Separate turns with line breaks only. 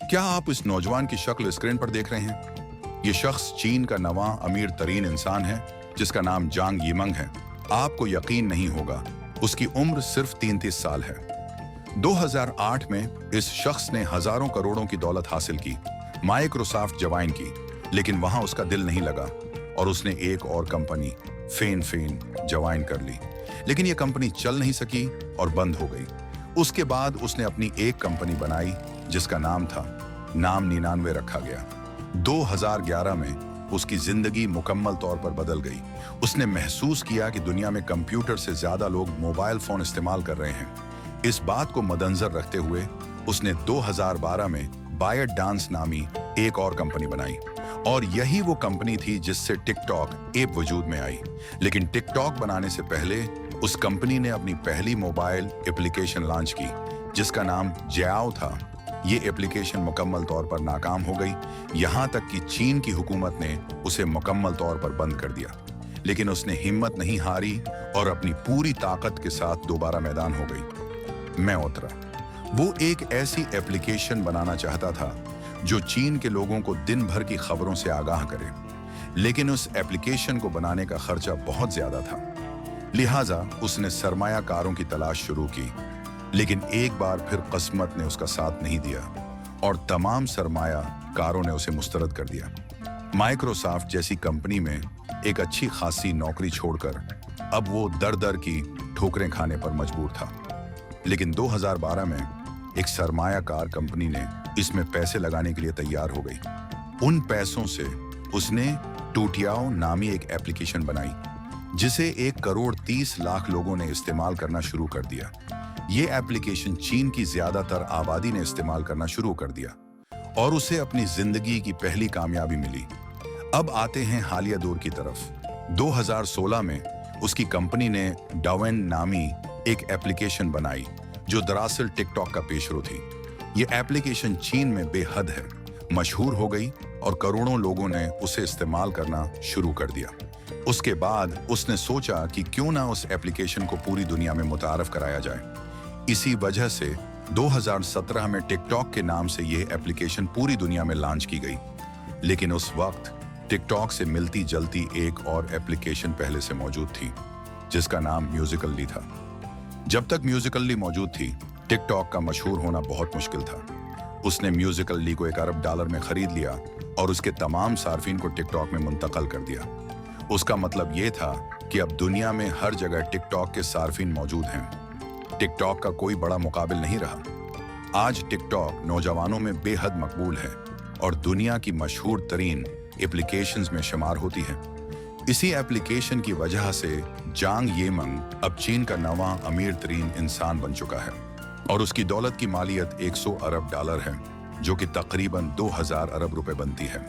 क्या आप इस नौजवान की शक्ल स्क्रीन पर देख रहे हैं? ये शख्स चीन का नवां अमीर तरीन इंसान है जिसका नाम जांग यीमंग है। आपको यकीन नहीं होगा, उसकी उम्र सिर्फ 33 साल है। 2008 में इस शख्स ने हजारों करोड़ों की दौलत हासिल की, माइक्रोसॉफ्ट ज्वाइन की, लेकिन वहां उसका दिल नहीं लगा और उसने एक और कंपनी फेन ज्वाइन कर ली। लेकिन ये कंपनी चल नहीं सकी और बंद हो गई। उसके बाद उसने अपनी एक कंपनी बनाई जिसका नाम था नाम 99 रखा गया। 2011 में उसकी जिंदगी मुकम्मल तौर पर बदल गई। उसने महसूस किया कि दुनिया में कंप्यूटर से ज्यादा लोग मोबाइल फोन इस्तेमाल कर रहे हैं। इस बात को मद्देनजर रखते हुए उसने 2012 में बायट डांस नामी एक और कंपनी बनाई और यही वो कंपनी थी जिससे टिकटॉक ऐप वजूद में आई। लेकिन टिकटॉक बनाने से पहले उस कंपनी ने अपनी पहली मोबाइल एप्लीकेशन लॉन्च की जिसका नाम ज्याओ था। ये एप्लीकेशन मुकम्मल तौर पर नाकाम हो गई, यहाँ तक कि चीन की हुकूमत ने उसे मुकम्मल तौर पर बंद कर दिया। लेकिन उसने हिम्मत नहीं हारी और अपनी पूरी ताकत के साथ दोबारा मैदान हो गई। मैं उतरा। वो एक ऐसी एप्लीकेशन बनाना चाहता था जो चीन के लोगों को दिन भर की खबरों से आगाह करे, लेकिन उस एप्लीकेशन को बनाने का खर्चा बहुत ज्यादा था। लिहाजा उसने सरमायाकारों की तलाश शुरू की, लेकिन एक बार फिर किस्मत ने उसका साथ नहीं दिया और तमाम सरमायाकारों ने उसे मुस्तरद कर दिया। माइक्रोसॉफ्ट जैसी कंपनी में एक अच्छी खासी नौकरी छोड़कर अब वो दर दर की ठोकरें खाने पर मजबूर था। लेकिन 2012 में एक सरमायाकार कंपनी ने इसमें पैसे लगाने के लिए तैयार हो गई। उन पैसों से उसने टूटियाओ नामी एक एप्लीकेशन बनाई जिसे 1,30,00,000 लोगों ने इस्तेमाल करना शुरू कर दिया। ये एप्लीकेशन चीन की ज्यादातर आबादी ने इस्तेमाल करना शुरू कर दिया और उसे अपनी जिंदगी की पहली कामयाबी मिली। अब आते हैं हालिया दौर की तरफ। 2016 में उसकी कंपनी ने डावेन नामी एक एप्लीकेशन बनाई जो दरअसल टिकटॉक का पेशरो थी। ये एप्लीकेशन चीन में बेहद है मशहूर हो गई और करोड़ों लोगों ने उसे इस्तेमाल करना शुरू कर दिया। उसके बाद उसने सोचा कि क्यों ना उस एप्लीकेशन को पूरी दुनिया में मुतारफ कराया जाए। इसी वजह से 2017 में टिकटॉक के नाम से यह एप्लीकेशन पूरी दुनिया में लॉन्च की गई। लेकिन उस वक्त टिकटॉक से मिलती जलती एक और एप्लीकेशन पहले से मौजूद थी जिसका नाम म्यूजिकली था। जब तक म्यूजिकली मौजूद थी, टिकटॉक का मशहूर होना बहुत मुश्किल था। उसने म्यूजिकली को $1 अरब में खरीद लिया और उसके तमाम सार्फिन को टिकटॉक में मुंतकल कर दिया। उसका मतलब ये था कि अब दुनिया में हर जगह टिकटॉक के सार्फिन मौजूद हैं। टिकटॉक का कोई बड़ा मुकाबिल नहीं रहा। आज टिकटॉक नौजवानों में बेहद मकबूल है और दुनिया की मशहूर तरीन एप्लीकेशंस में शुमार होती है। इसी एप्लीकेशन की वजह से जांग यीमंग अब चीन का नवां अमीर तरीन इंसान बन चुका है और उसकी दौलत की मालियत $100 अरब है, जो कि तकरीबन 2,000 अरब रुपए बनती है।